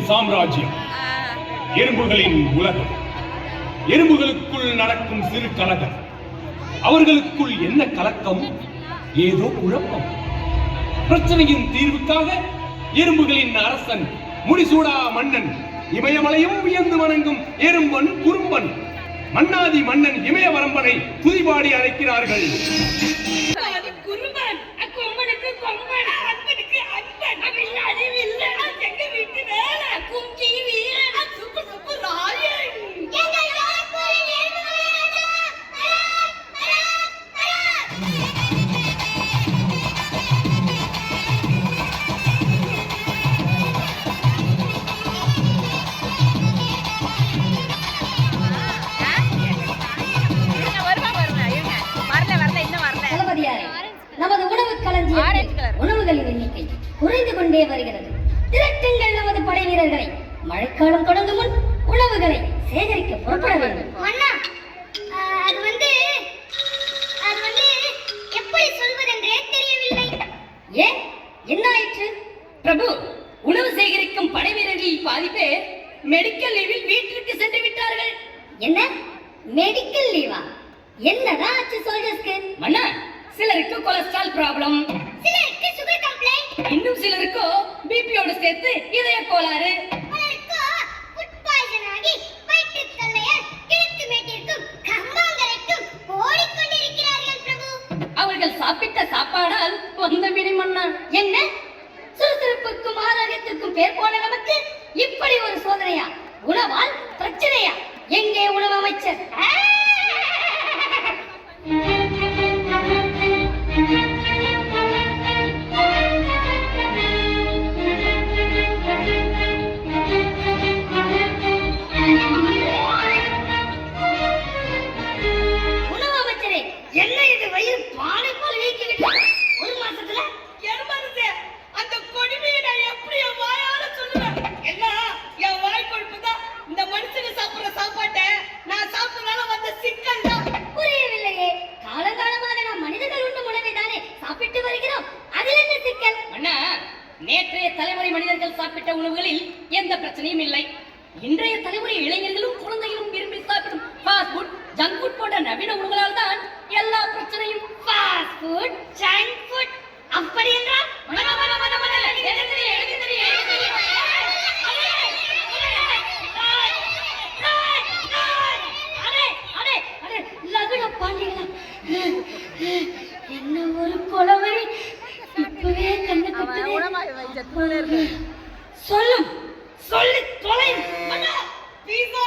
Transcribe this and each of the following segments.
சாம்ராஜ்யம், எறும்புகளின் உலகம். எறும்புகளுக்குள் நடக்கும் சிறு கலகம். அவர்களுக்குள் என்ன கலக்கம்? ஏதோ குழப்பம். பிரச்சனையின் தீர்வுக்காக எறும்புகளின் அரசன், முடிசூடா மன்னன், இமயமலையும் வியந்து வணங்கும் எறும்பன் குறும்பன், மன்னாதி மன்னன் இமயவரம்பனை துதிபாடி அழைக்கிறார்கள். நமது உணவு களஞ்சியத்தில் உணவுகளின் எண்ணிக்கை குறைந்து கொண்டே வருகிறது. திரட்டுங்கள் நமது படை வீரர்களை. மழைக்காலம் தொடங்கும் முன் உணவுகளை சேகரிக்க புறப்பட வேண்டும். அது எப்படி சொல்வதென்றே தெரியவில்லை. ஏன், என்ன ஆயிற்று? பிரபு, உணவு சேகரிக்கும் படை வீரர்களில் பாதி பேர் மெடிக்கல் லீவில் வீட்டிற்கு சென்று விட்டார்கள். என்ன மெடிக்கல் லீவா? என்னதான் ஆச்சு சோல்ஜர்ஸ்க்கு? மன்னா, சிலருக்கு கொலஸ்ட்ரால் ப்ராப்ளம், சிலருக்கு சுகர் கம்ப்ளைண்ட், இன்னும் சிலருக்கு பிபியோடு சேர்த்து இதய கோளாறு, பலருக்கு ஃபுட் பாய்சன் ஆகி வயிற்று தொல்லையால் கிழக்கு மேட்டிற்கும் கம்மாங்கரைக்கும் ஓடிக்கொண்டிருக்கிறார்கள் பிரபு. அவர்கள் சாப்பிட்ட சாப்பாடால் வந்த வினை மன்னா. என்ன சுறுசுறுப்புக்கும் ஆரோக்கியத்திற்கும் பேர் போன நமக்கு இப்படி ஒரு சோதனையா? உணவால் பிரச்சனையா? எங்கே உணவு அமைச்சர்? நேற்றைய தலைமுறை மனிதர்கள் சாப்பிட்ட உணவுகளில் எந்த பிரச்சனையும் இல்லை. இன்றைய தலைமுறை இளைஞர்களும் குழந்தைகளும் விரும்பி சாப்பிடும் ஃபாஸ்ட் ஃபுட், ஜங்க் ஃபுட் போன்ற நவீன உணவுகளால் தான் எல்லா பிரச்சனையும். ஃபாஸ்ட் ஃபுட், ஜங்க் ஃபுட் அப்படி என்றால் என்ன ஒரு கொலவரி! இப்பவே கண்ணு கட்டுது. சொல்லும் சொல்லி தொலை. பீஸா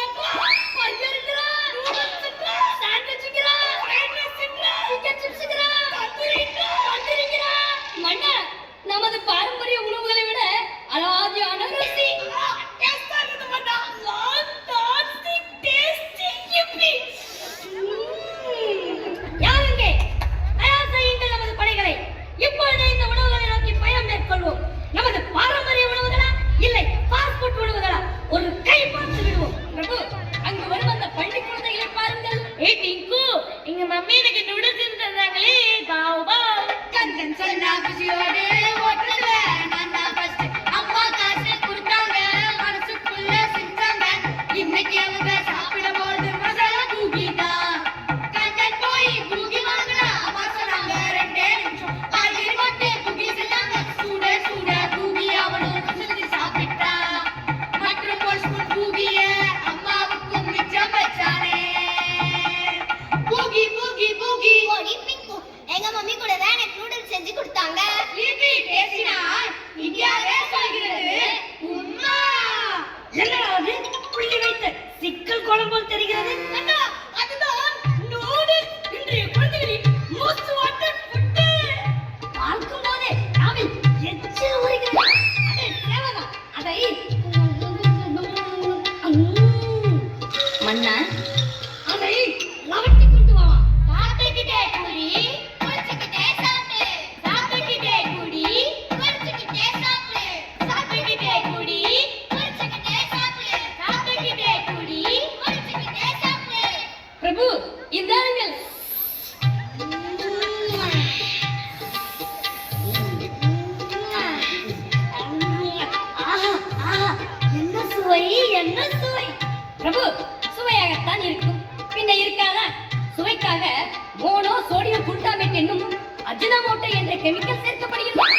அஜினமோட்டோ என்ற கெமிக்கல் சேர்க்கப்படுகிறது.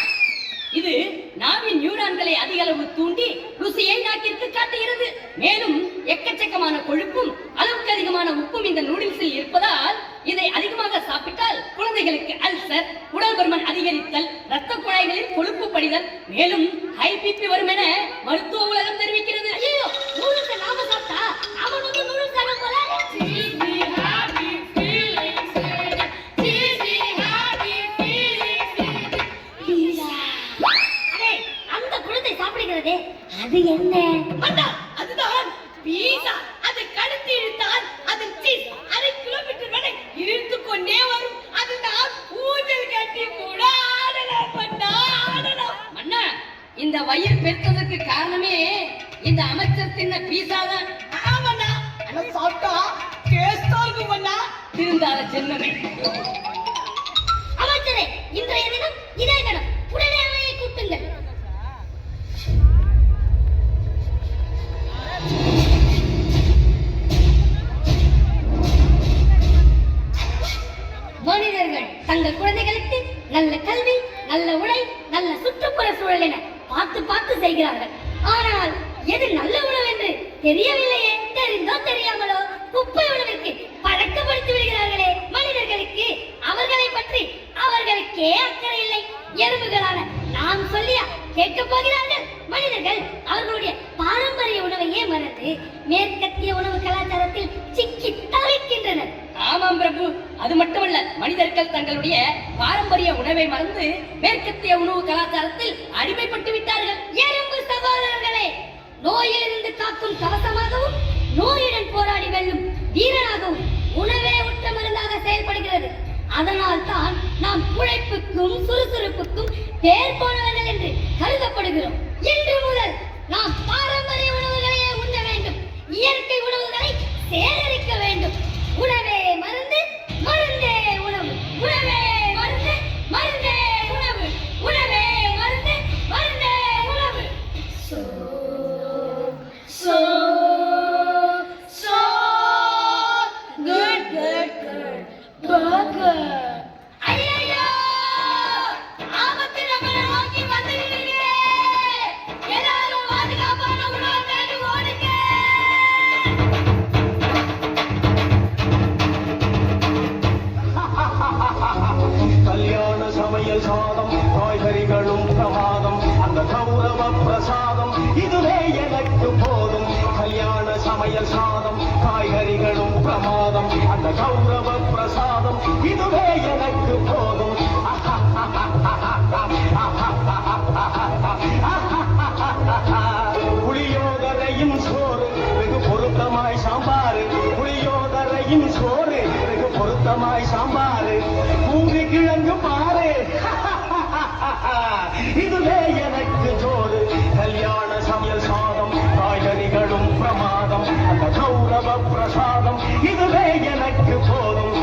இது நாவின் நியூரான்களை அதிக அளவு தூண்டி ருசியை நாக்கிற்கு காட்டுகிறது. மேலும் எக்கச்சக்கமான கொழுப்பும் அளவுக்கு அதிகமான உப்பும் இந்த நூடுல்ஸில் இருப்பதால் இதை அதிகமாக சாப்பிட்டால் குழந்தைகளுக்கு அல்சர், உடல் பருமன் அதிகரித்தல், இரத்த குழாய்களில் கொழுப்பு படிதல், மேலும் ஹை பிபி வரும் என மருத்துவ உலகம் தெரிவிக்கிறது. ஐயோ, நூடுல்ஸ் நாம சாப்பிட்டா நாம வந்து நூடுல்ஸ் சாப்பிட போல. அடே, அந்த குழந்தை சாப்பிடுகிறதே அது என்ன? அண்ணா, அதுதான் பீஸா. அது கடுத்து இழுத்தால் அது சீஸ் 1/2 கிலோமீட்டர் வரை இழுத்து கொண்டே வரும். அதுதான் ஊஞ்சல் கட்டி கூட ஆடலாம் பண்ணா ஆடலாம். மன்னா, இந்த வயிறு பெருத்ததற்கு காரணமே இந்த அமைச்சர் தின்ன பீஸா தான். ஆமாண்ணா, ஆனா சாப்பிட்டா டேஸ்டா இருக்கும் மன்னா. திருந்தாத ஜென்மமே. அமைச்சரே, இன்றைய தினம் இதே கணம் உடனே அவையை கூட்டுங்கள். மனிதர்கள் தங்கள் குழந்தைகளுக்கு நல்ல கல்வி, நல்ல உடை, நல்ல சுற்றுப்புற சூழல் என பார்த்து பார்த்து செய்கிறார்கள். ஆனால் எது நல்ல உணவு என்று தெரியவில்லையே. தெரிந்தோ தெரியாமலோ குப்பை உணவிற்கு பழக்கப்படுத்தி விடுகிறார்களே மனிதர்களுக்கு. அவர்களை பற்றி அவர்களுக்கே அக்கறை இல்லை. எறும்புகளான நாம் சொல்லியா கேட்க போகிறார்கள்? மனிதர்கள் அவர்களுடைய பாரம்பரிய உணவையே மறந்து மேற்கத்திய உணவு கலாச்சாரத்தில் சிக்கி தவிக்கின்றனர். ஆமாம் பிரபு, அது மட்டுமல்ல, மனிதர்கள் தங்களுடைய பாரம்பரிய உணவை மறந்து மேற்கத்திய உணவு கலாச்சாரத்தில் அடிமைப்பட்டு விட்டார்கள். எறும்பு சகோதரர்களே, நோயிலிருந்து காக்கும் கவசமாகவும் நோயுடன் போராடி வெல்லும் வீரனாகவும் உணவே உற்ற மருந்தாக செயல்படுகிறது. அதனால் தான் நாம் உழைப்புக்கும் சுறுசுறுப்புக்கும் பேர் போனவர்கள் என்று கருதப்படுகிறோம். இன்று முதல் நாம் பாரம்பரிய உணவுகளையே உண்ண வேண்டும். இயற்கை உணவுகளை சேகரிக்க வேண்டும். உணவே மருந்து, மருந்தே உணவு. உணவே மருந்து, மருந்தே உணவு. உணவே மருந்து, மருந்தே உணவு. ஐயையோ! ஆபத்து நம்மை நோக்கி வந்துவிடுகிறே. எல்லாரும் பாதுகாப்பான உணவை தேடி ஓடுங்க. கல்யாண சமையல் சாதம், காய்கறிகளும் பிரமாதம், அந்த கௌரவ பிரசாதம் இதுவே எனக்கு போதும். கல்யாண சமையல் சாதம், காய்கறிகளும் பிரமாதம், அந்த கௌரவ பிரசாதம் இதுவே எனக்கு போதும். புளியோதரையும் சோறு வெகு பொருத்தமாய் சாம்பாரு. புளியோதரையும் சோறு வெகு பொருத்தமாய் சாம்பாரு. பூரி கிழங்கு பாரு, இதுவே எனக்கு ஜோறு. கல்யாண சமையல் சாதம், காய்கறிகளும் பிரமாதம், அந்த கௌரவ பிரசாதம் இதுவே எனக்கு போதும்.